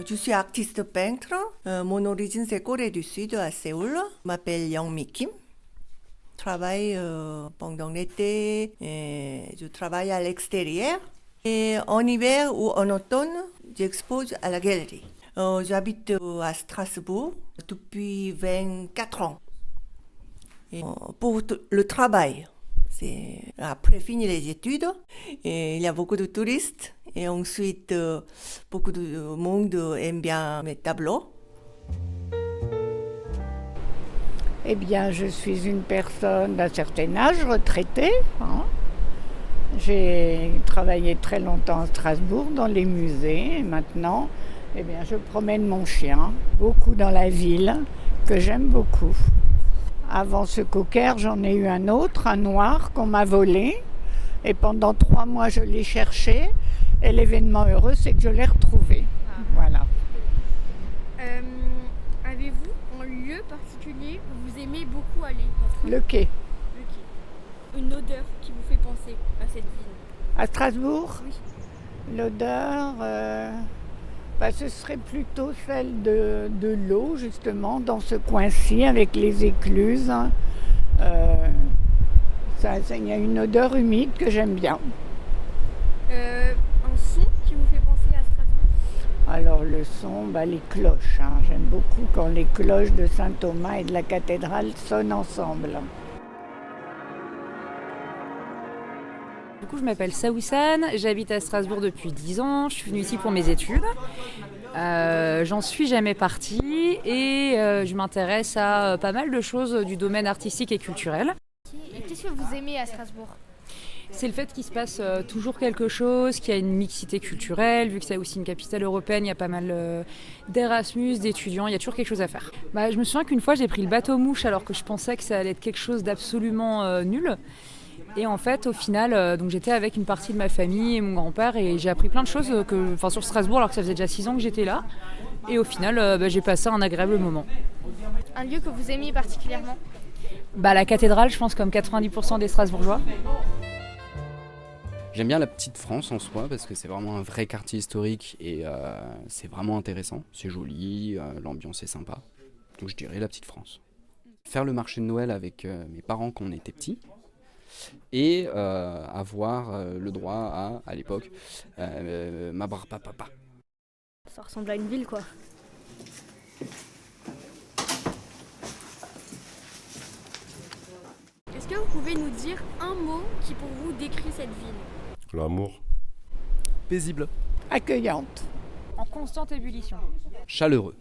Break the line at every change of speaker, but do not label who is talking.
Je suis artiste peintre. Mon origine, c'est Corée du Sud, à Séoul. Je m'appelle Youngmi Kim. Je travaille pendant l'été. Et je travaille à l'extérieur. Et en hiver ou en automne, j'expose à la galerie. J'habite à Strasbourg depuis 24 ans. Et, pour le travail, c'est après finir les études, et il y a beaucoup de touristes. Et ensuite, beaucoup de monde aime bien mes tableaux.
Eh bien, je suis une personne d'un certain âge, retraitée. J'ai travaillé très longtemps à Strasbourg dans les musées. Et maintenant, eh bien, je promène mon chien, beaucoup dans la ville, que j'aime beaucoup. Avant ce cocker, j'en ai eu un autre, un noir, qu'on m'a volé. Et pendant 3 mois, je l'ai cherché. Et l'événement heureux, c'est que je l'ai retrouvé. Voilà.
Avez-vous un lieu particulier où vous aimez beaucoup aller
Le quai.
Le quai. Une odeur qui vous fait penser à cette ville?
À Strasbourg,
Oui.
l'odeur, ce serait plutôt celle de l'eau, justement, dans ce coin-ci, avec les écluses. Il y a une odeur humide que j'aime bien.
Un son qui vous fait penser à Strasbourg?
Alors le son, les cloches. J'aime beaucoup quand les cloches de Saint-Thomas et de la cathédrale sonnent ensemble.
Du coup, je m'appelle Saoussane, j'habite à Strasbourg depuis 10 ans, je suis venue ici pour mes études. J'en suis jamais partie et je m'intéresse à pas mal de choses du domaine artistique et culturel.
Et qu'est-ce que vous aimez à Strasbourg?
C'est le fait qu'il se passe toujours quelque chose, qu'il y a une mixité culturelle, vu que c'est aussi une capitale européenne, il y a pas mal d'Erasmus, d'étudiants, il y a toujours quelque chose à faire. Je me souviens qu'une fois j'ai pris le bateau mouche alors que je pensais que ça allait être quelque chose d'absolument nul. Et en fait, au final, donc j'étais avec une partie de ma famille et mon grand-père et j'ai appris plein de choses sur Strasbourg alors que ça faisait déjà 6 ans que j'étais là. Et au final, j'ai passé un agréable moment.
Un lieu que vous aimiez particulièrement?
La cathédrale, je pense, comme 90% des Strasbourgeois.
J'aime bien la petite France en soi parce que c'est vraiment un vrai quartier historique et c'est vraiment intéressant. C'est joli, l'ambiance est sympa. Donc je dirais la petite France. Faire le marché de Noël avec mes parents quand on était petits et avoir le droit à l'époque, ma papa.
Ça ressemble à une ville, quoi. Est-ce que vous pouvez nous dire un mot qui pour vous décrit cette ville?
L'amour.
Paisible.
Accueillante.
En constante ébullition.
Chaleureux.